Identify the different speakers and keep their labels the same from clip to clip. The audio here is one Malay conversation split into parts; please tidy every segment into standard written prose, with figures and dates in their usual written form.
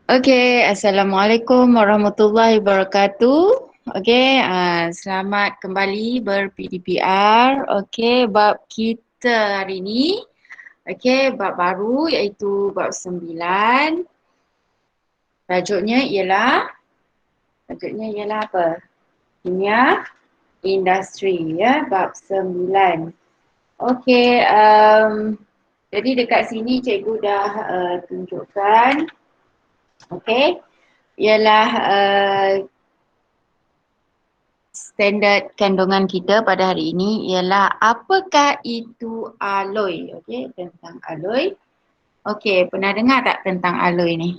Speaker 1: Okey, Assalamualaikum warahmatullahi wabarakatuh. Okey, selamat kembali ber-PDPR. Okey, bab kita hari ini, okey, bab baru iaitu bab 9. Tajuknya ialah apa? Kimia Industri, ya, bab 9. Okey, jadi dekat sini cikgu dah tunjukkan, okey, ialah standard kandungan kita pada hari ini ialah apakah itu alloy. Okey, tentang alloy. Okey, pernah dengar tak tentang alloy ni?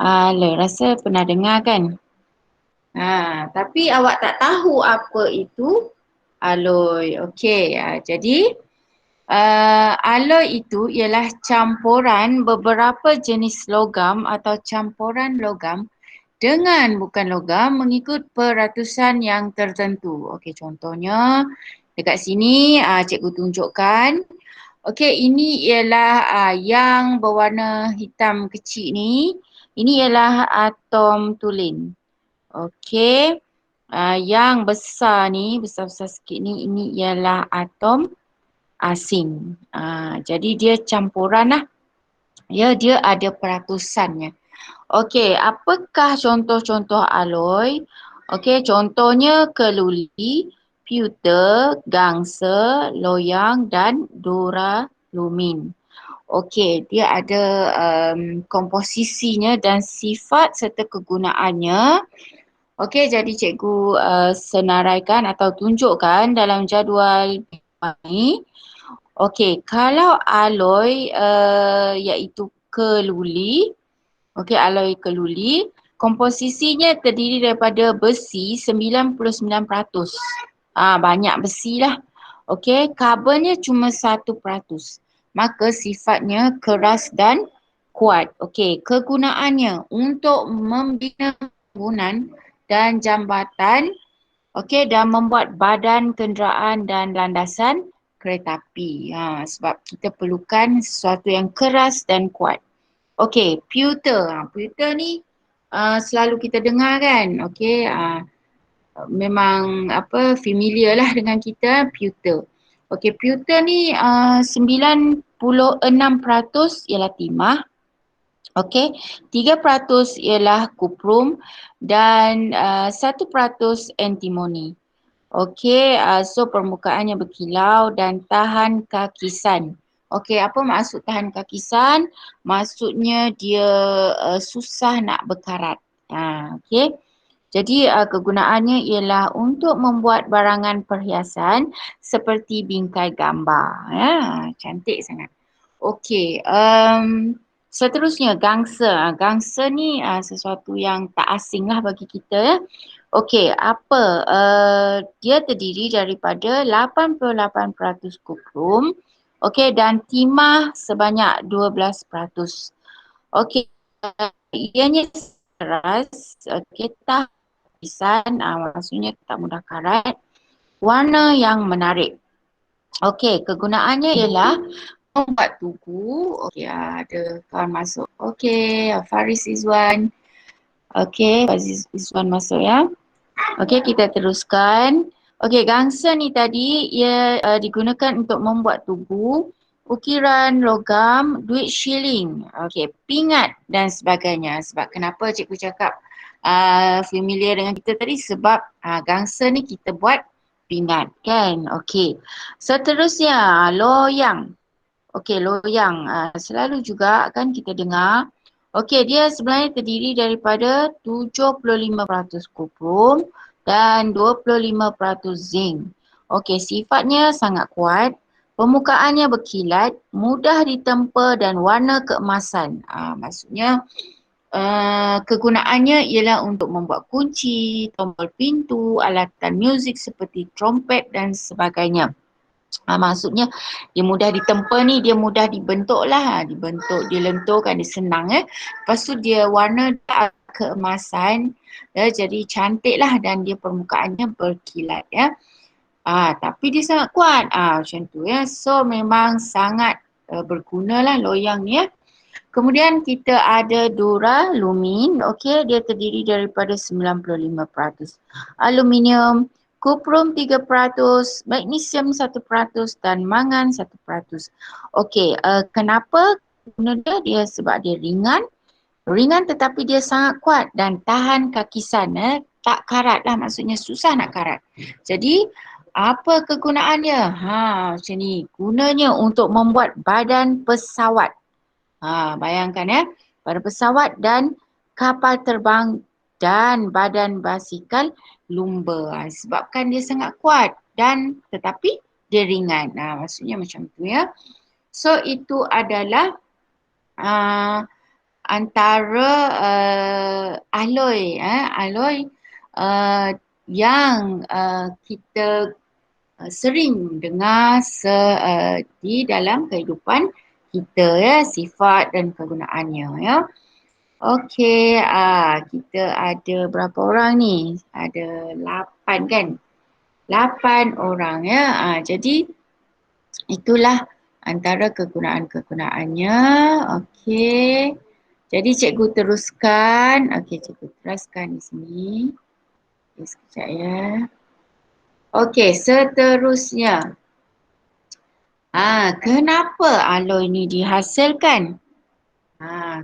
Speaker 1: Alloy, rasa pernah dengar kan? Tapi awak tak tahu apa itu alloy. Okey, jadi alloy itu ialah campuran beberapa jenis logam atau campuran logam dengan bukan logam mengikut peratusan yang tertentu. Okey, contohnya dekat sini cikgu tunjukkan. Okey, ini ialah yang berwarna hitam kecil ni. Ini ialah atom tulin. Okey, yang besar ni, besar-besar sikit ni, ini ialah atom asing. Jadi dia campuran lah. Ya, dia ada peratusannya. Okey, apakah contoh-contoh alloy? Okey, contohnya keluli, pewter, gangsa, loyang dan duralumin. Okey, dia ada komposisinya dan sifat serta kegunaannya. Okey, jadi cikgu senaraikan atau tunjukkan dalam jadual ini. Okey, kalau alloy iaitu keluli, okey, alloy keluli, komposisinya terdiri daripada besi 99%. Banyak besi lah. Okey, karbonnya cuma 1%. Maka sifatnya keras dan kuat. Okey, kegunaannya untuk membina bangunan dan jambatan, okey, dan membuat badan kenderaan dan landasan kereta api. Sebab kita perlukan sesuatu yang keras dan kuat. Okey, pewter. Pewter ni selalu kita dengar kan. Okey, memang familiar lah dengan kita, pewter. Okey, pewter ni 96% ialah timah. Okey, 3% ialah kuprum dan 1% antimoni. Okey, so permukaannya berkilau dan tahan kakisan. Okey, apa maksud tahan kakisan? Maksudnya dia susah nak berkarat. Okey. Jadi kegunaannya ialah untuk membuat barangan perhiasan seperti bingkai gambar. Cantik sangat. Okey, seterusnya gangsa. Gangsa ni sesuatu yang tak asing lah bagi kita. Okey, dia terdiri daripada 88% kuprum, okey, dan timah sebanyak 12%. Okey, ianya keras, okey, lapisan, maksudnya tak mudah karat. Warna yang menarik. Okey, kegunaannya ialah membuat tugu. Okey, ada kawan masuk. Okey, Faris Izwan. Okey, Faris Izwan masuk ya. Okey, kita teruskan. Okey, gangsa ni tadi ia digunakan untuk membuat tugu, ukiran logam, duit shilling, okey, pingat dan sebagainya. Sebab kenapa cikgu cakap familiar dengan kita tadi? Sebab gangsa ni kita buat pingat kan. Okey, seterusnya loyang. Okey, loyang selalu juga kan kita dengar. Okey, dia sebenarnya terdiri daripada 75% kuprum dan 25% zinc. Okey, sifatnya sangat kuat, permukaannya berkilat, mudah ditempa dan warna keemasan. Maksudnya kegunaannya ialah untuk membuat kunci, tombol pintu, alatan muzik seperti trompet dan sebagainya. Maksudnya dia mudah ditempa ni, dia mudah dibentuk lah. Dibentuk, dilenturkan, dia senang. Lepas tu dia warna keemasan, jadi cantik lah dan dia permukaannya berkilat ya. Tapi dia sangat kuat. Macam tu ya. So memang sangat berguna lah loyang ni ya. Kemudian kita ada duralumin, okey, dia terdiri daripada 95% aluminium, kuprum 3%, magnesium 1% dan mangan 1%. Okey, kenapa guna dia? Dia sebab dia ringan, ringan tetapi dia sangat kuat dan tahan kakisan, tak karat lah, maksudnya susah nak karat. Jadi apa kegunaannya? Macam ni, gunanya untuk membuat badan pesawat. Bayangkan ya, pada pesawat dan kapal terbang dan badan basikal lumba. Sebabkan dia sangat kuat dan tetapi dia ringan. Maksudnya macam tu ya. So itu adalah antara alloy, alloy yang kita sering dengar di dalam kehidupan kita ya, sifat dan kegunaannya ya. Okey, kita ada berapa orang ni? Ada 8 kan? 8 orang ya. Jadi itulah antara kegunaan-kegunaannya. Okey. Jadi cikgu teruskan. Okey, cikgu teruskan di sini. Okay, sekejap ya. Okey, seterusnya. Kenapa alloy ni dihasilkan?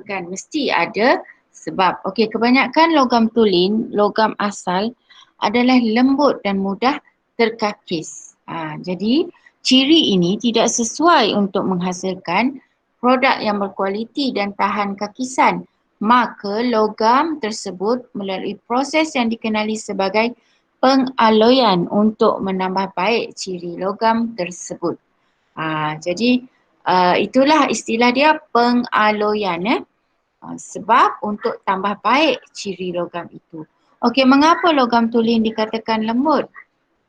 Speaker 1: Kan mesti ada sebab. Okey, kebanyakan logam tulen, logam asal adalah lembut dan mudah terkakis. Jadi ciri ini tidak sesuai untuk menghasilkan produk yang berkualiti dan tahan kakisan. Maka logam tersebut melalui proses yang dikenali sebagai pengaloyan untuk menambah baik ciri logam tersebut. Jadi itulah istilah dia, pengaloyan. Sebab untuk tambah baik ciri logam itu. Okey, mengapa logam tulen dikatakan lembut?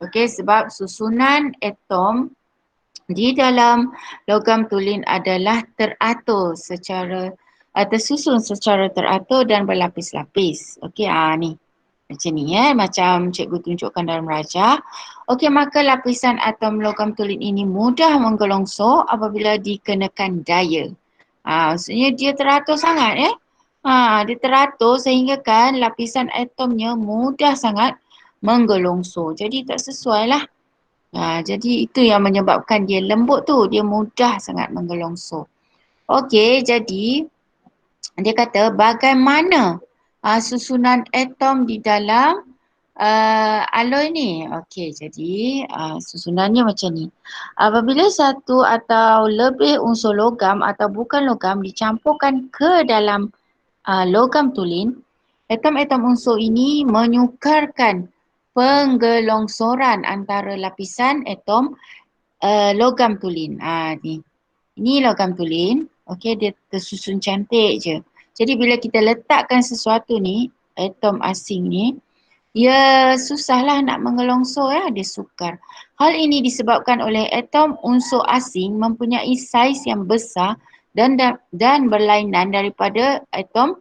Speaker 1: Okey, sebab susunan atom di dalam logam tulen adalah teratur secara tersusun secara teratur dan berlapis-lapis. Okey, ni. Macam ni macam cikgu tunjukkan dalam rajah. Okey, maka lapisan atom logam tulen ini mudah menggelongsor apabila dikenakan daya. Maksudnya dia teratur sangat dia teratur sehingga kan lapisan atomnya mudah sangat menggelongsor. Jadi tak sesuai lah. Jadi itu yang menyebabkan dia lembut tu, dia mudah sangat menggelongsor. Okey, jadi dia kata bagaimana susunan atom di dalam alloy ni. Okey, jadi susunannya macam ni. Apabila satu atau lebih unsur logam atau bukan logam dicampurkan ke dalam logam tulen, atom-atom unsur ini menyukarkan penggelongsoran antara lapisan atom logam tulen. Ni. Ini logam tulen. Okey, dia tersusun cantik je. Jadi bila kita letakkan sesuatu ni, atom asing ni, dia susahlah nak menggelongsor dia sukar. Hal ini disebabkan oleh atom unsur asing mempunyai saiz yang besar dan berlainan daripada atom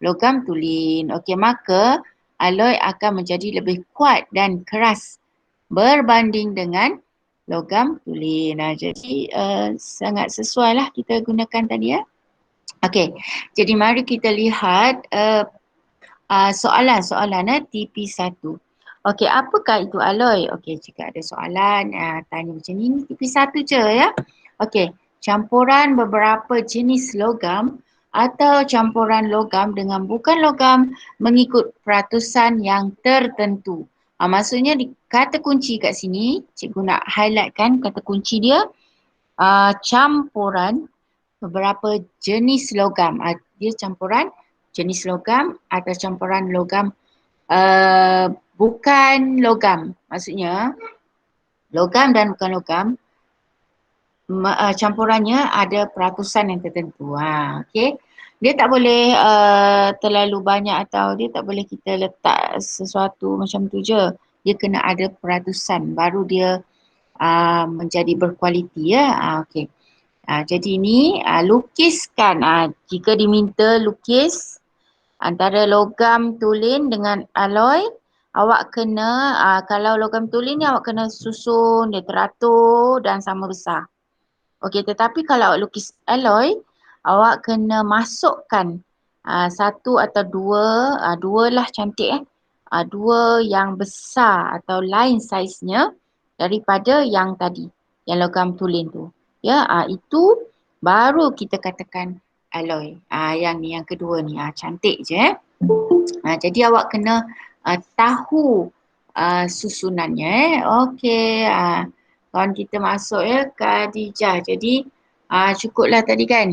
Speaker 1: logam tulen. Okey, maka alloy akan menjadi lebih kuat dan keras berbanding dengan logam tulen. Jadi sangat sesuai lah kita gunakan tadi ya. Okey, jadi mari kita lihat soalan-soalan TP1. Okey, apakah itu alloy? Okey, jika ada soalan tanya macam ni, TP1 je ya. Okey, campuran beberapa jenis logam atau campuran logam dengan bukan logam mengikut peratusan yang tertentu. Maksudnya kata kunci kat sini, cikgu nak highlightkan kata kunci dia campuran beberapa jenis logam. Dia campuran jenis logam atau campuran logam bukan logam. Maksudnya logam dan bukan logam campurannya ada peratusan yang tertentu. Okey. Dia tak boleh terlalu banyak atau dia tak boleh kita letak sesuatu macam tu je. Dia kena ada peratusan baru dia menjadi berkualiti ya. Okey. Jadi ni lukiskan. Jika diminta lukis antara logam tulen dengan alloy, awak kena kalau logam tulen ni awak kena susun dia teratur dan sama besar. Okey, tetapi kalau awak lukis alloy, awak kena masukkan satu atau dua lah cantik dua yang besar atau lain saiznya daripada yang tadi, yang logam tulen tu. Ya, itu baru kita katakan alloy. Yang ni, yang kedua ni, cantik je jadi awak kena tahu susunannya. Okey, kawan kita masuk ya, Khadijah. Jadi cukuplah tadi kan.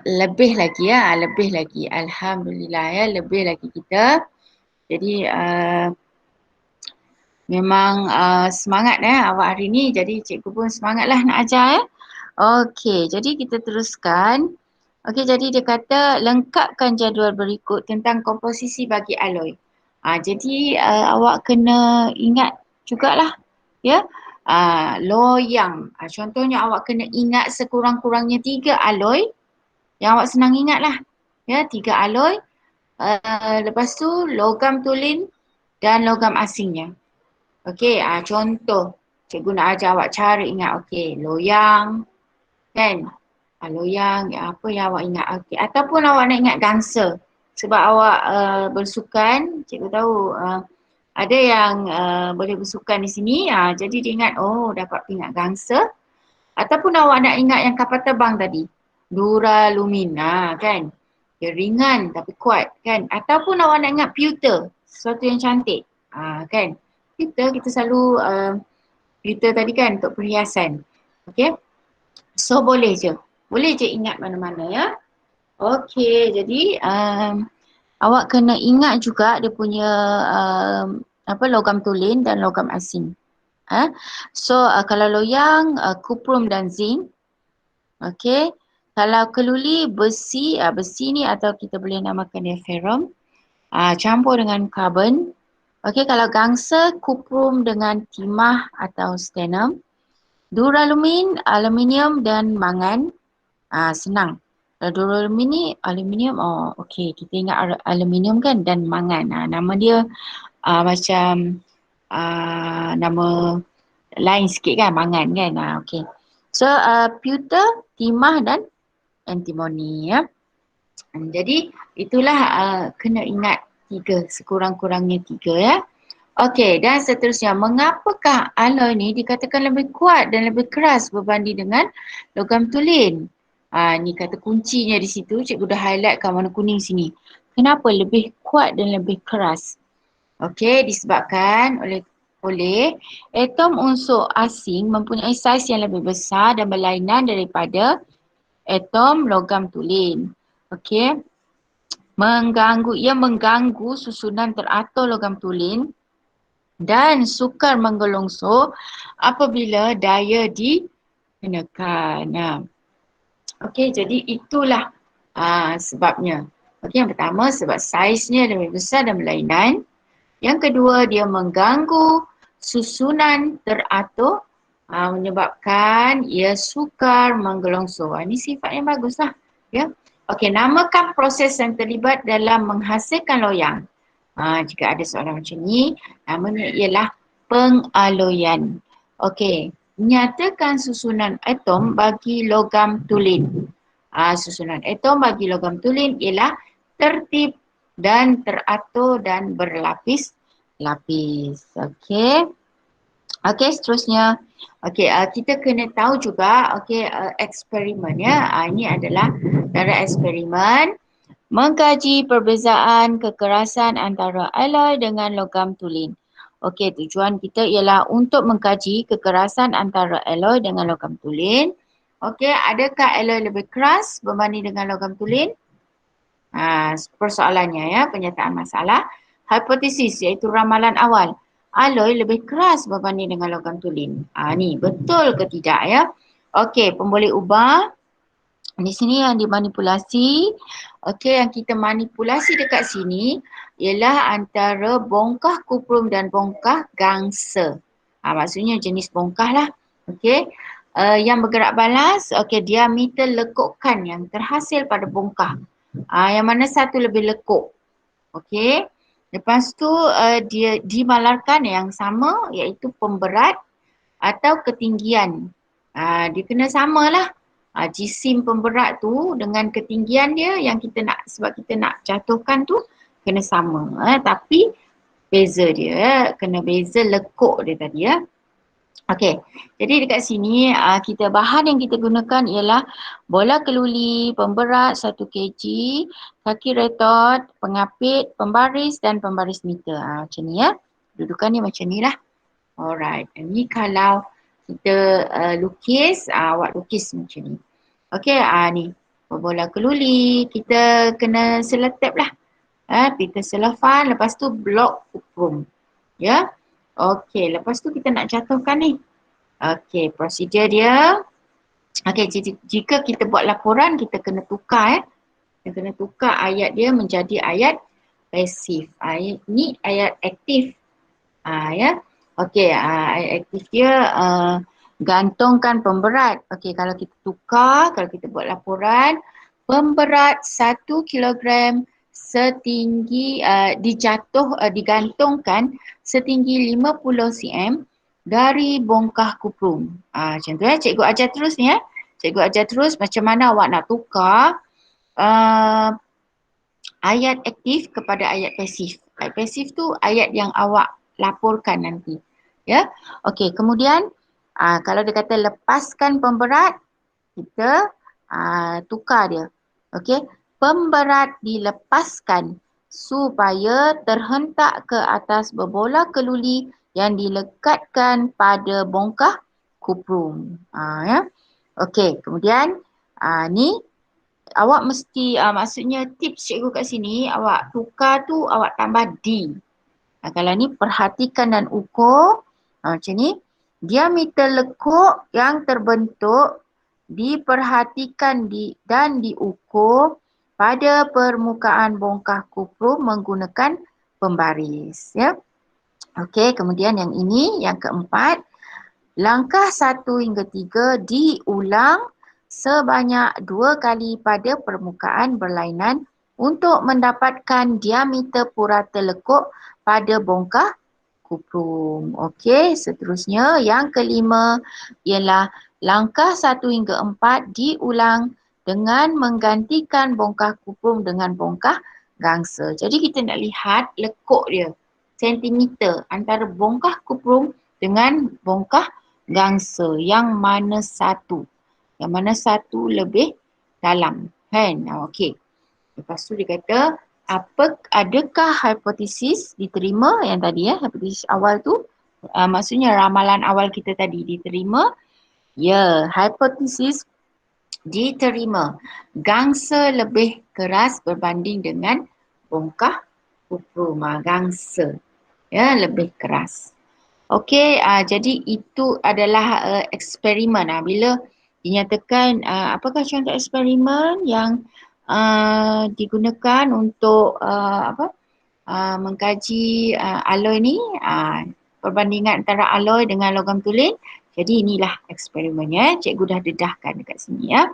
Speaker 1: Lebih lagi lebih lagi. Alhamdulillah ya, lebih lagi kita. Jadi memang semangat awak hari ni. Jadi cikgu pun semangatlah nak ajar ya. Okey, jadi kita teruskan. Okey, jadi dia kata lengkapkan jadual berikut tentang komposisi bagi alloy. Jadi awak kena ingat jugalah ya. Loyang. Contohnya awak kena ingat sekurang-kurangnya 3 alloy yang awak senang ingat lah. Ya, 3 alloy. Lepas tu logam tulen dan logam asingnya. Okey, contoh cikgu nak ajar awak cara ingat. Okey, loyang kan. Loyang, apa yang awak ingat. Okey, ataupun awak nak ingat gangsa. Sebab awak bersukan, cikgu tahu ada yang boleh bersukan di sini. Jadi dia ingat, dapat ingat gangsa. Ataupun awak nak ingat yang kapal terbang tadi. Duralumin, kan. Dia ringan tapi kuat kan. Ataupun awak nak ingat pewter, sesuatu yang cantik. Kan. Pewter kita selalu, pewter tadi kan untuk perhiasan. Okey. So boleh je. Boleh je ingat mana-mana ya. Okey, jadi awak kena ingat juga dia punya logam tulen dan logam asing. So kalau loyang, kuprum dan zinc. Okey. Kalau keluli besi, besi ni atau kita boleh namakan dia ferrum. Campur dengan karbon. Okey, kalau gangsa, kuprum dengan timah atau stannum. Duralumin, aluminium dan mangan. Senang. Duralumin ni aluminium, okey, kita ingat aluminium kan, dan mangan. Nama dia macam nama lain sikit kan, mangan kan. Okey. So pewter, timah dan antimoni ya. Jadi itulah kena ingat 3, sekurang-kurangnya 3 ya. Okey, dan seterusnya, mengapakah alloy ni dikatakan lebih kuat dan lebih keras berbanding dengan logam tulen? Ni kata kuncinya di situ, cikgu dah highlight kat warna kuning sini. Kenapa lebih kuat dan lebih keras? Okey, disebabkan oleh atom unsur asing mempunyai saiz yang lebih besar dan berlainan daripada atom logam tulen. Okey. Ia mengganggu susunan teratur logam tulen dan sukar menggelongsor apabila daya dikenakan. Okey, jadi itulah sebabnya. Okey, yang pertama sebab saiznya lebih besar dan berlainan. Yang kedua, dia mengganggu susunan teratur menyebabkan ia sukar menggelongsor. Ini sifat yang baguslah. Ya. Okey, namakan proses yang terlibat dalam menghasilkan loyang. Jika ada soalan macam ni, namanya ialah pengaloyan. Okey, nyatakan susunan atom bagi logam tulen. Susunan atom bagi logam tulen ialah tertib dan teratur dan berlapis-lapis. Okey. Okey, seterusnya. Okey, kita kena tahu juga eksperimen ya. Ini adalah cara eksperimen mengkaji perbezaan kekerasan antara alloy dengan logam tulen. Okey, tujuan kita ialah untuk mengkaji kekerasan antara alloy dengan logam tulen. Okey, adakah alloy lebih keras berbanding dengan logam tulen? Persoalannya ya, penyataan masalah. Hipotesis iaitu ramalan awal. Alloy lebih keras berbanding dengan logam tulen. Ni betul ke tidak ya? Okey, pemboleh ubah. Di sini yang dimanipulasi. Okey, yang kita manipulasi dekat sini ialah antara bongkah kuprum dan bongkah gangsa. Maksudnya jenis bongkah lah. Okey. Yang bergerak balas, diameter lekukan yang terhasil pada bongkah. Yang mana satu lebih lekuk. Okey. Lepas tu dia dimalarkan yang sama iaitu pemberat atau ketinggian. Dia kena samalah. jisim pemberat tu dengan ketinggian dia yang kita nak, sebab kita nak jatuhkan tu kena sama. Tapi beza dia, kena beza lekuk dia tadi ya. Okey, jadi dekat sini kita bahan yang kita gunakan ialah bola keluli, pemberat 1 kg, kaki retot, pengapit, pembaris dan pembaris meter. Macam ni ya. Dudukannya macam ni lah. Alright, ini kalau kita lukis, awak lukis macam ni. Okey, ni bola keluli, kita kena seletep lah. Pita selofan, lepas tu blok kuprum. Ya. Okey, lepas tu kita nak jatuhkan ni. Okey, prosedur dia. Okey, jika kita buat laporan, kita kena tukar Kita kena tukar ayat dia menjadi ayat pasif. Ni ayat aktif. Ya. Okey, ayat aktif dia gantungkan pemberat. Okey, kalau kita tukar, kalau kita buat laporan, pemberat 1 kilogram setinggi digantungkan setinggi 50 cm dari bongkah kuprum. Macam tu cikgu ajar terus ni Cikgu ajar terus macam mana awak nak tukar ayat aktif kepada ayat pasif. Ayat pasif tu ayat yang awak laporkan nanti. Ya. Okey, kemudian kalau dia kata lepaskan pemberat, kita tukar dia. Okey, pemberat dilepaskan supaya terhentak ke atas berbola keluli yang dilekatkan pada bongkah kuprum. Ya. Okey, kemudian ni awak mesti maksudnya tips cikgu kat sini, awak tukar tu awak tambah D. Kalau ni perhatikan dan ukur macam ni, diameter lekuk yang terbentuk diperhatikan dan diukur pada permukaan bongkah kuprum menggunakan pembaris ya. Okey, kemudian yang ini yang keempat, langkah 1 hingga 3 diulang sebanyak 2 kali pada permukaan berlainan untuk mendapatkan diameter purata lekuk pada bongkah kuprum. Okey, seterusnya yang kelima ialah langkah 1 hingga 4 diulang dengan menggantikan bongkah kuprum dengan bongkah gangsa. Jadi kita nak lihat lekuk dia, sentimeter antara bongkah kuprum dengan bongkah gangsa yang mana satu. Yang mana satu lebih dalam. Kan? Okey. Lepas tu dia kata, adakah hipotesis diterima yang tadi hipotesis awal tu? Maksudnya ramalan awal kita tadi diterima. Ya, hipotesis diterima. Gangsa lebih keras berbanding dengan bongkah kuprum. Gangsa ya lebih keras. Okey, jadi itu adalah eksperimen. Bila dinyatakan apakah contoh eksperimen yang digunakan untuk mengkaji alloy ni, perbandingan antara alloy dengan logam tulen. Jadi inilah eksperimennya. Cikgu dah dedahkan dekat sini ya.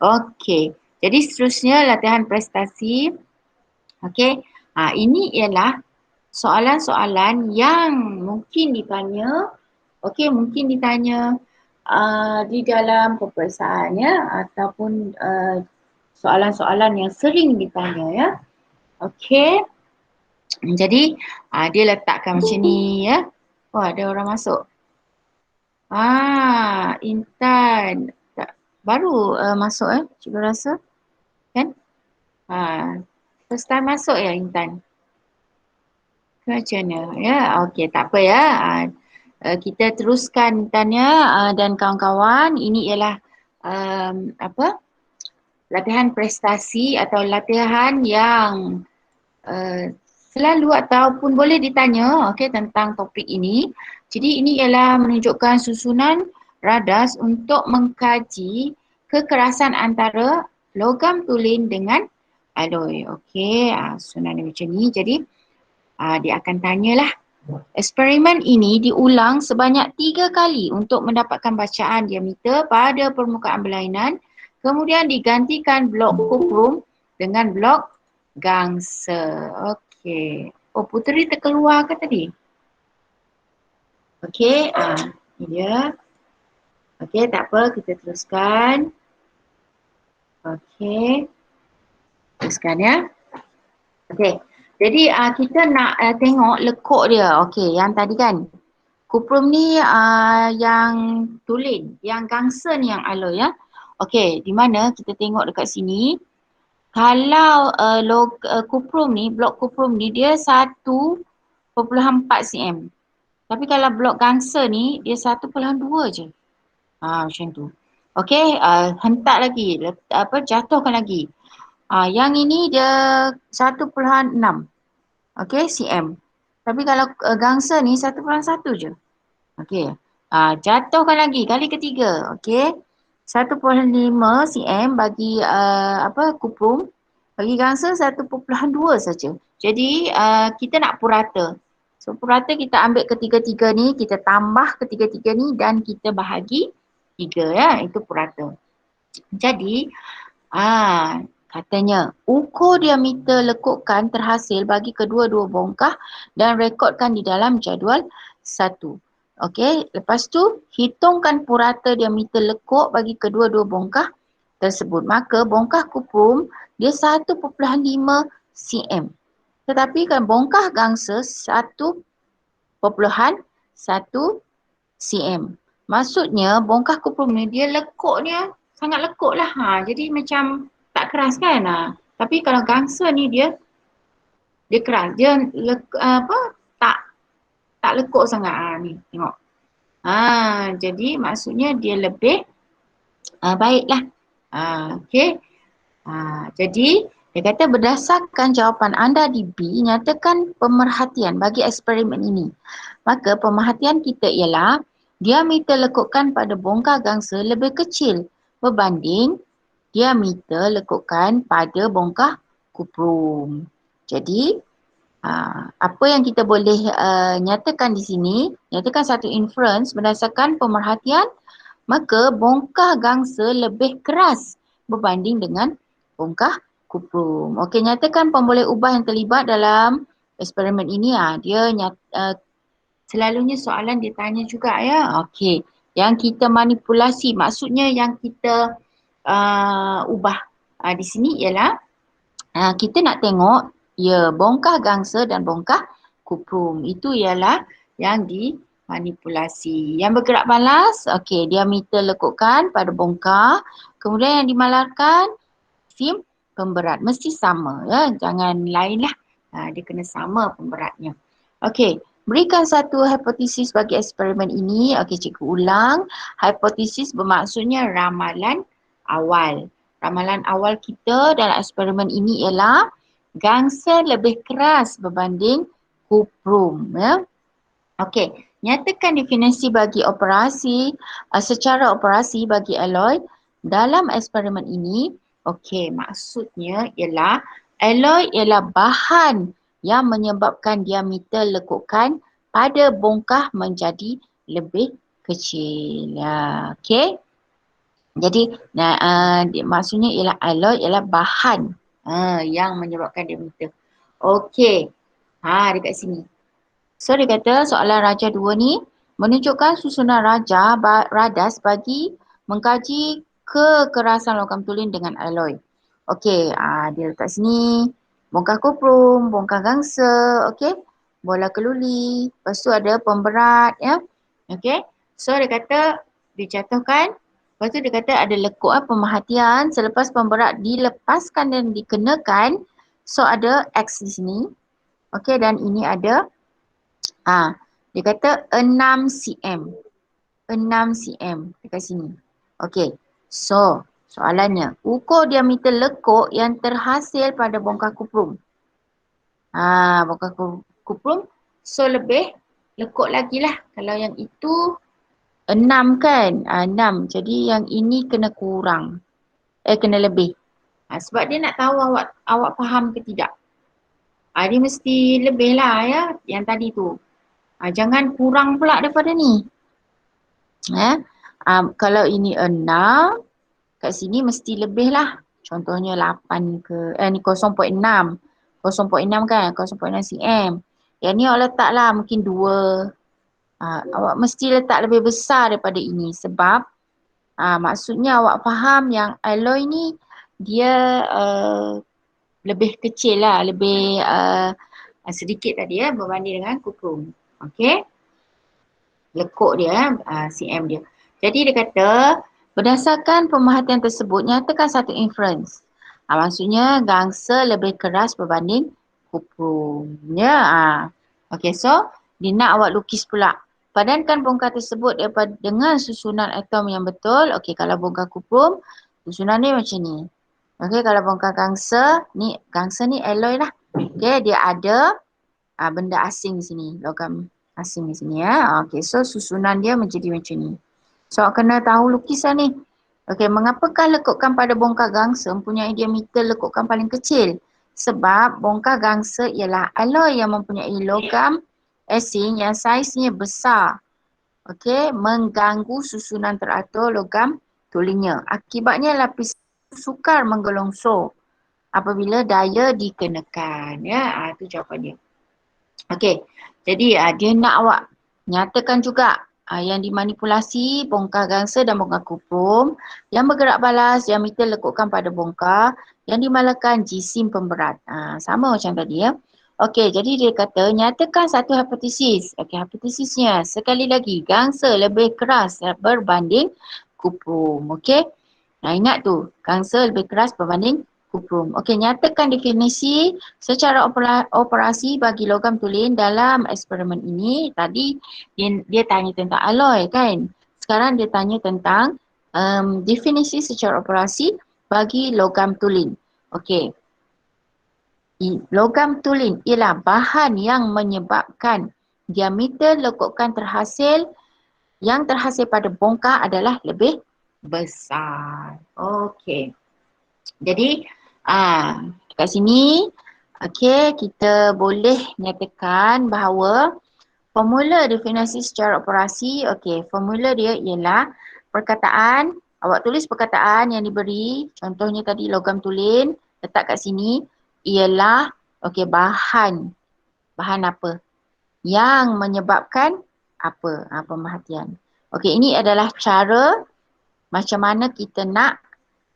Speaker 1: Okey, jadi seterusnya latihan prestasi. Okey, ini ialah soalan-soalan yang mungkin ditanya, mungkin ditanya di dalam peperiksaan ataupun soalan-soalan yang sering ditanya ya. Okey. Jadi dia letakkan macam ni ya. Oh, ada orang masuk. Intan baru masuk cikgu rasa. Kan? First time masuk ya Intan. Macam mana? Ya, okey, tak apa ya. Kita teruskan tanya dan kawan-kawan, ini ialah latihan prestasi atau latihan yang selalu ataupun boleh ditanya tentang topik ini. Jadi ini ialah menunjukkan susunan radas untuk mengkaji kekerasan antara logam tulen dengan alloy. Okey, susunan macam ni. Jadi dia akan tanyalah. Eksperimen ini diulang sebanyak 3 kali untuk mendapatkan bacaan diameter pada permukaan berlainan. Kemudian digantikan blok kuprum dengan blok gangsa. Okey. Oh, Puteri terkeluar ke tadi? Okey, ini dia. Okey, tak apa, kita teruskan. Okey. Teruskan ya. Okey. Jadi kita nak tengok lekuk dia. Okey, yang tadi kan. Kuprum ni yang tulen, yang gangsa ni yang alloy ya. Okey, di mana kita tengok dekat sini. Kalau kuprum ni, blok kuprum ni dia 1.4 cm. Tapi kalau blok gangsa ni dia 1.2 je. Macam tu. Okey, hentak lagi, jatuhkan lagi. Yang ini dia 1.6. Okey, cm. Tapi kalau gangsa ni 1.1 je. Okey. Jatuhkan lagi kali ketiga. Okey. 1.5 cm bagi kuprum. Bagi gangsa 1.2 saja. Jadi kita nak purata. So purata kita ambil ketiga-tiga ni, kita tambah ketiga-tiga ni dan kita bahagi 3 ya. Itu purata. Jadi katanya ukur diameter lekukan terhasil bagi kedua-dua bongkah dan rekodkan di dalam jadual 1. Okey, lepas tu hitungkan purata diameter lekuk bagi kedua-dua bongkah tersebut. Maka bongkah kuprum dia 1.5 cm. Tetapi kan bongkah gangsa 1.1 cm. Maksudnya bongkah kuprum ni dia lekuknya sangat lekuk lah. Jadi macam tak keras kan. Tapi kalau gangsa ni dia keras. Dia tak lekuk sangat. Ni tengok. Jadi maksudnya dia lebih baiklah. Okey. Jadi dia kata berdasarkan jawapan anda di B, nyatakan pemerhatian bagi eksperimen ini. Maka pemerhatian kita ialah diameter lekukan pada bongkah gangsa lebih kecil berbanding diameter lekukan pada bongkah kuprum. Jadi apa yang kita boleh nyatakan di sini, nyatakan satu inference berdasarkan pemerhatian, maka bongkah gangsa lebih keras berbanding dengan bongkah kuprum. Okey, nyatakan pemboleh ubah yang terlibat dalam eksperimen ini. Dia selalunya soalan dia tanya juga ya. Okey, yang kita manipulasi, maksudnya yang kita ubah di sini ialah kita nak tengok bongkah gangsa dan bongkah kuprum. Itu ialah yang dimanipulasi. Yang bergerak balas, okey, diameter lekukan pada bongkah. Kemudian yang dimalarkan sim pemberat. Mesti sama ya, jangan lain lah. Dia kena sama pemberatnya. Okey, berikan satu hipotesis bagi eksperimen ini. Okey, cikgu ulang. Hipotesis bermaksudnya ramalan awal. Ramalan awal kita dalam eksperimen ini ialah gangsa lebih keras berbanding kuprum. Ya. Okey, nyatakan definisi bagi operasi, secara operasi bagi alloy dalam eksperimen ini. Okey, maksudnya ialah alloy ialah bahan yang menyebabkan diameter lekukan pada bongkah menjadi lebih kecil. Okey. Jadi maksudnya ialah alloy ialah bahan yang menyebabkan diameter. Okey. Dekat sini. So dia kata soalan Raja 2 ni menunjukkan susunan radas bagi mengkaji kekerasan logam tulen dengan alloy. Okey, dia letak sini bongkah kuprum, bongkah gangsa, okey, bola keluli, lepas tu ada pemberat ya. Okey. So dia kata dijatuhkan. Lepas tu dia kata ada lekuk pemerhatian selepas pemberat dilepaskan dan dikenakan. So ada X di sini. Okey, dan ini ada dia kata 6 cm. 6 cm dekat sini. Okey. So, soalannya, ukur diameter lekuk yang terhasil pada bongkah kuprum. Bongkah kuprum. So, lebih lekuk lagi lah. Kalau yang itu 6 kan? 6. Jadi yang ini kena kurang. Kena lebih. Sebab dia nak tahu awak faham ke tidak. Dia mesti lebih lah ya. Yang tadi tu. Jangan kurang pula daripada ni. Kalau ini 6, kat sini mesti lebih lah. Contohnya 8 ke, ni 0.6. 0.6 kan, 0.6 cm. Yang ni awak letak lah mungkin 2. Awak mesti letak lebih besar daripada ini sebab maksudnya awak faham yang alloy ni dia lebih kecil lah, lebih sedikit tadi ya berbanding dengan kuprum. Okey. Lekuk dia, cm dia. Jadi dia kata, berdasarkan pemerhatian tersebut, nyatakan satu inference. Maksudnya gangsa lebih keras berbanding kuprum. Ya. Okey, so dia nak awak lukis pula. Padankan bongkar tersebut dengan susunan atom yang betul. Okey, kalau bongkar kuprum, susunan dia macam ni. Okey, kalau bongkar gangsa ni alloy lah. Okey, dia ada benda asing di sini, logam asing di sini ya. Okey, so susunan dia menjadi macam ni. So kena tahu lukisan ni. Okey, mengapakah lekukan pada bongkar gangsa mempunyai diameter lekukan paling kecil? Sebab bongkar gangsa ialah alloy yang mempunyai logam asing yang saiznya besar. Okey, mengganggu susunan teratur logam tulingnya. Akibatnya lapis sukar menggelongsor apabila daya dikenakan. Ya, itu jawapan dia. Okey, jadi dia nak awak nyatakan juga yang dimanipulasi bongkar gangsa dan bongkar kuprum yang bergerak balas diameter lekukan pada bongkar yang dimalakan jisim pemberat. Sama macam tadi ya. Okey, jadi dia kata nyatakan satu hipotesis. Okey, hipotesisnya sekali lagi gangsa lebih keras berbanding kuprum. Okey. Ingat tu, gangsa lebih keras berbanding kuprum. Okey, nyatakan definisi secara operasi bagi logam tulen dalam eksperimen ini. Tadi dia tanya tentang alloy kan. Sekarang dia tanya tentang definisi secara operasi bagi logam tulen. Okey. Logam tulen ialah bahan yang menyebabkan diameter lekukan yang terhasil pada bongkar adalah lebih besar. Okey. Jadi kat sini kita boleh nyatakan bahawa formula definisi secara operasi, formula dia ialah perkataan, awak tulis perkataan yang diberi, contohnya tadi logam tulen, letak kat sini, ialah bahan apa yang menyebabkan apa, pemerhatian. Ini adalah cara macam mana kita nak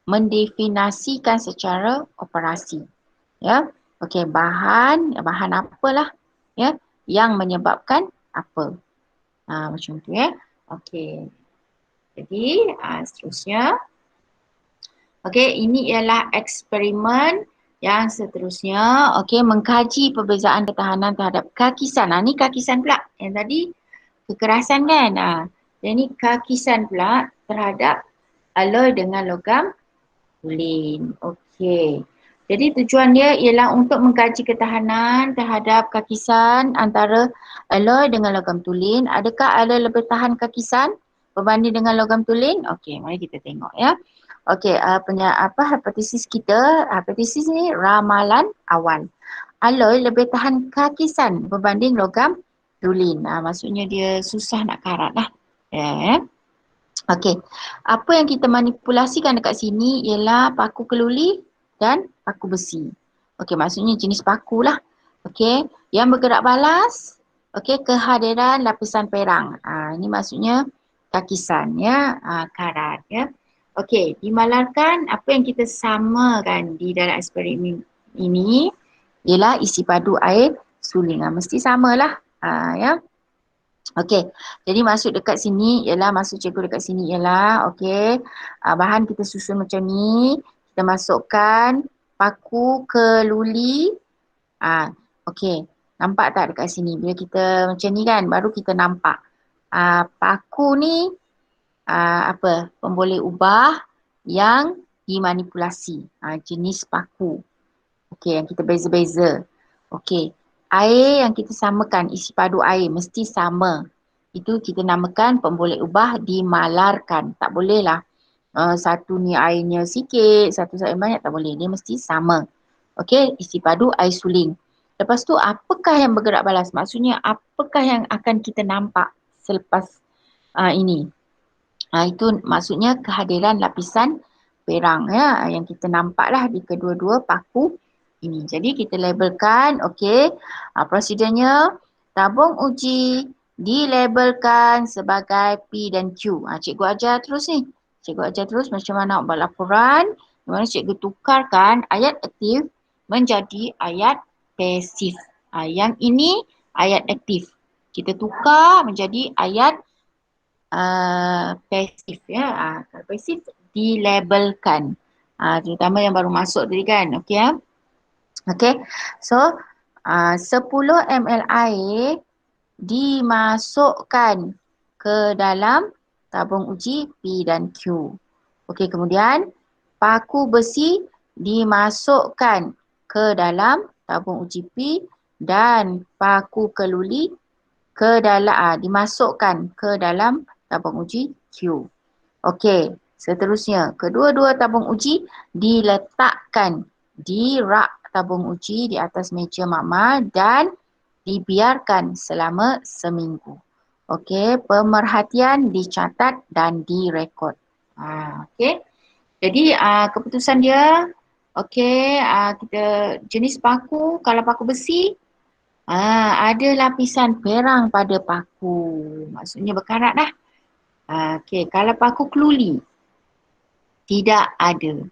Speaker 1: mendefinisikan secara operasi. Ya. Bahan apalah ya yang menyebabkan apa. Macam tu ya. Jadi seterusnya. Ini ialah eksperimen yang seterusnya. Mengkaji perbezaan ketahanan terhadap kakisan. Ni kakisan pula. Yang tadi kekerasan kan. Jadi kakisan pula terhadap alloy dengan logam tulen. Jadi tujuan dia ialah untuk mengkaji ketahanan terhadap kakisan antara alloy dengan logam tulen. Adakah alloy lebih tahan kakisan berbanding dengan logam tulen? Mari kita tengok ya. Hipotesis kita, hipotesis ni ramalan awal. Alloy lebih tahan kakisan berbanding logam tulen. Maksudnya dia susah nak karat lah. Apa yang kita manipulasikan dekat sini ialah paku keluli dan paku besi. Maksudnya jenis paku lah. Yang bergerak balas, kehadiran lapisan perang. Ini maksudnya kakisan ya, karat ya. Dimalarkan apa yang kita samakan di dalam eksperimen ini ialah isi padu air suling. Mesti samalah ya. Jadi masuk dekat sini ialah, masuk cikgu dekat sini ialah, bahan kita susun macam ni, kita masukkan paku keluli. Nampak tak dekat sini? Bila kita macam ni kan, baru kita nampak. Paku ni, pemboleh ubah yang dimanipulasi. Jenis paku. Yang kita beza-beza. Air yang kita samakan, isi padu air mesti sama. Itu kita namakan pemboleh ubah dimalarkan. Tak boleh lah satu ni airnya sikit, satu air banyak, tak boleh. Dia mesti sama. Isi padu air suling. Lepas tu apakah yang bergerak balas? Maksudnya apakah yang akan kita nampak selepas ini? Itu maksudnya kehadiran lapisan perang ya, yang kita nampak lah di kedua-dua paku ini. Jadi kita labelkan, prosedurnya tabung uji dilabelkan sebagai P dan Q. Cikgu ajar terus ni. Cikgu ajar terus macam mana nak buat laporan Di mana cikgu tukarkan ayat aktif menjadi ayat pasif. Yang ini ayat aktif. Kita tukar menjadi ayat pasif ya. Kalau pasif dilabelkan. Terutama yang baru masuk tadi kan. Okey ya. Okey. So 10 ml air dimasukkan ke dalam tabung uji P dan Q. Okey, kemudian paku besi dimasukkan ke dalam tabung uji P dan paku keluli ke dalam dimasukkan ke dalam tabung uji Q. Okey, seterusnya kedua-dua tabung uji diletakkan di rak tabung uji di atas meja makmal dan dibiarkan selama seminggu. Okey, pemerhatian dicatat dan direkod. Okey. Jadi keputusan dia, okey, kita jenis paku, kalau paku besi, ada lapisan perang pada paku. Maksudnya berkarat dah. Okey, kalau paku keluli, tidak ada.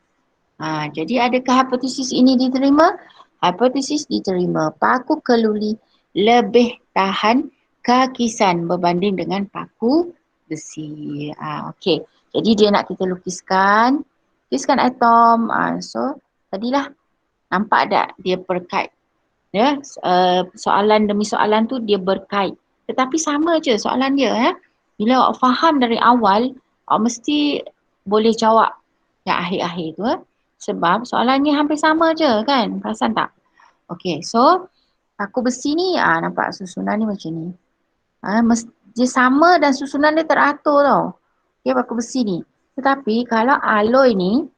Speaker 1: Jadi adakah hipotesis ini diterima? Hipotesis diterima. Paku keluli lebih tahan kakisan berbanding dengan paku besi. Okey. Jadi dia nak kita lukiskan atom. So tadilah nampak tak dia berkait. Ya, soalan demi soalan tu dia berkait. Tetapi sama je soalan dia. Bila awak faham dari awal, awak mesti boleh jawab yang akhir-akhir tu. Sebab soalannya hampir sama je kan. Perasan tak? Okey, so paku besi ni nampak susunan ni macam ni. Dia sama dan susunan dia teratur tau. Okey, paku besi ni. Tetapi kalau alloy ni,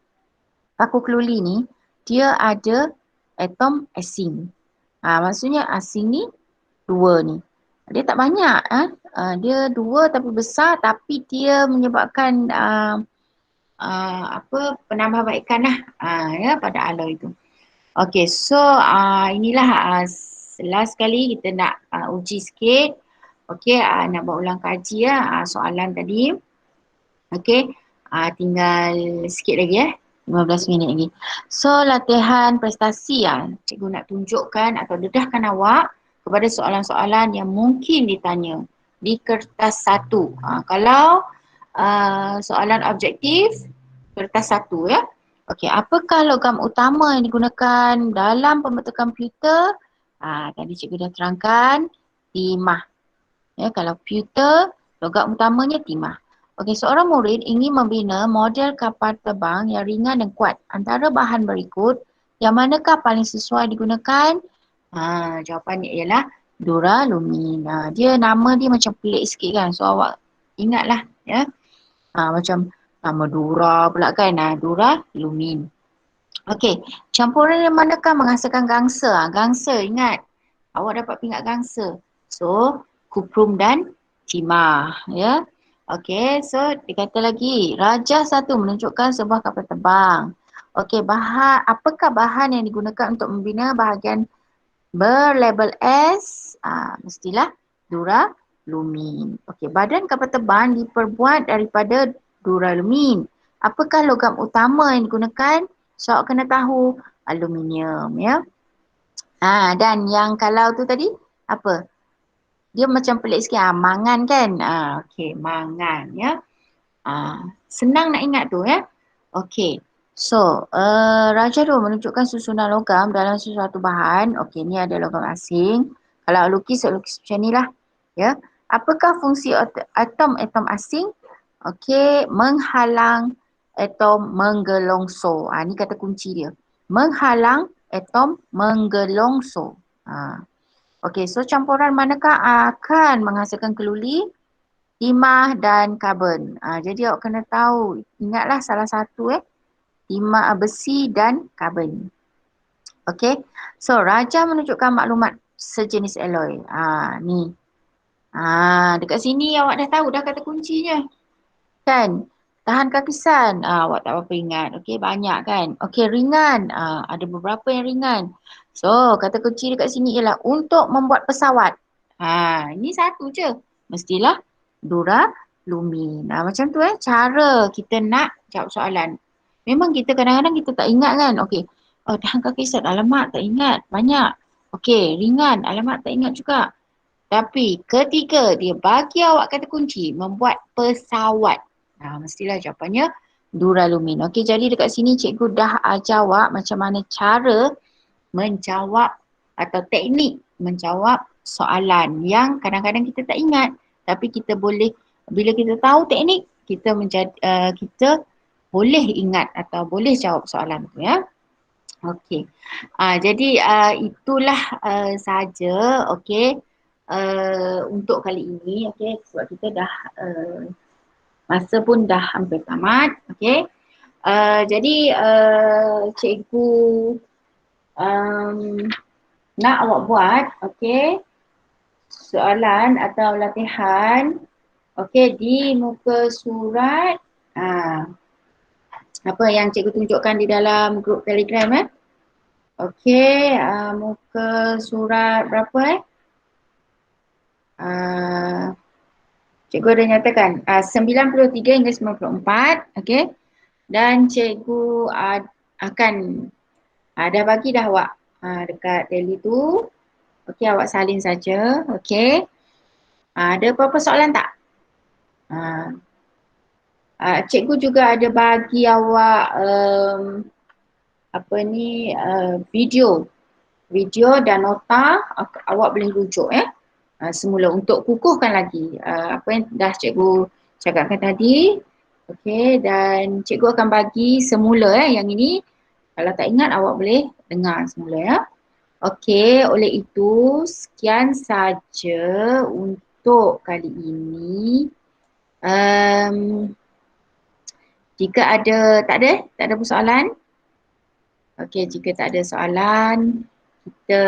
Speaker 1: paku keluli ni, dia ada atom asing. Maksudnya asing ni dua ni. Dia tak banyak. Dia dua tapi besar tapi dia menyebabkan penambahbaikan lah ya pada alloy itu. Okey, so inilah last kali kita nak uji sikit. Okey, nak buat ulang kaji soalan tadi. Okey, tinggal sikit lagi 15 minit lagi. So latihan prestasi cikgu nak tunjukkan atau dedahkan awak kepada soalan-soalan yang mungkin ditanya di kertas 1. Kalau soalan objektif, kertas 1 ya. Okey, apakah logam utama yang digunakan dalam pembentukan komputer? Tadi cikgu dah terangkan, timah. Ya, kalau komputer, logam utamanya timah. Okey, seorang murid ingin membina model kapal terbang yang ringan dan kuat. Antara bahan berikut, yang manakah paling sesuai digunakan? Jawapannya ialah duralumin. Dia nama dia macam pelik sikit kan. So awak ingatlah ya. Macam nama dura pula kan. Duralumin. Okey, campuran yang manakah menghasilkan gangsa? Gangsa, ingat. Awak dapat pingat gangsa. So, kuprum dan timah ya. Okey, so dikata lagi, rajah 1 menunjukkan sebuah kapal terbang. Okey, apakah bahan yang digunakan untuk membina bahagian berlabel S? Mestilah duralumin. Okey, badan kapal terbang diperbuat daripada duralumin. Apakah logam utama yang digunakan? So, awak kena tahu aluminium ya. Dan yang kalau tu tadi, apa? Dia macam pelik sikit. Mangan kan? Okey, mangan ya. Senang nak ingat tu ya. Okey. So, Raja 2 menunjukkan susunan logam dalam sesuatu bahan. Okey, ni ada logam asing. Kalau lukis macam ni lah. Ya. Apakah fungsi atom-atom asing? Okey, menghalang atom menggelongso. Ni kata kunci dia. Menghalang atom menggelongso. Okey, so campuran manakah akan menghasilkan keluli, timah dan karbon. Jadi awak kena tahu, ingatlah salah satu timah besi dan karbon. Okey, so Raja menunjukkan maklumat sejenis alloy. Ni. Dekat sini awak dah tahu dah kata kuncinya. Kan? Tahan kakisan. Awak tak apa-apa ingat. Okey, banyak kan? Okey, ringan. Ada beberapa yang ringan. So, kata kunci dekat sini ialah untuk membuat pesawat. Ini satu je. Mestilah duralumin. Macam tu cara kita nak jawab soalan. Memang kita kadang-kadang kita tak ingat kan. Okey. Oh, dah angkat kisah. Alamak, tak ingat. Banyak. Okey, ringan. Alamak, tak ingat juga. Tapi ketika dia bagi awak kata kunci, membuat pesawat. Mestilah jawapannya duralumin. Okey, jadi dekat sini cikgu dah ajar awak macam mana cara menjawab atau teknik menjawab soalan yang kadang-kadang kita tak ingat. Tapi kita boleh, bila kita tahu teknik, kita boleh ingat atau boleh jawab soalan tu ya. Okey. Jadi itulah saja okey untuk kali ini okey sebab kita dah masa pun dah hampir tamat okey. Jadi cikgu um, nak awak buat okey soalan atau latihan okey di muka surat apa yang cikgu tunjukkan di dalam grup Telegram okey muka surat berapa cikgu ada nyatakan 93 hingga 94 okey dan cikgu akan dah bagi dah awak dekat tele tu. Okey, awak salin saja. Okey. Ada apa-apa soalan tak? Cikgu juga ada bagi awak video dan nota awak boleh rujuk semula untuk kukuhkan lagi apa yang dah cikgu cakapkan tadi. Okey, dan cikgu akan bagi semula yang ini. Kalau tak ingat awak boleh dengar semula ya. Okey, oleh itu sekian saja untuk kali ini. Jika tak ada persoalan. Okey, jika tak ada soalan, kita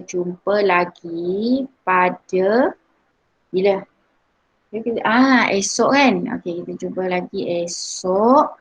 Speaker 1: jumpa lagi pada bila? Esok kan? Okey, kita jumpa lagi esok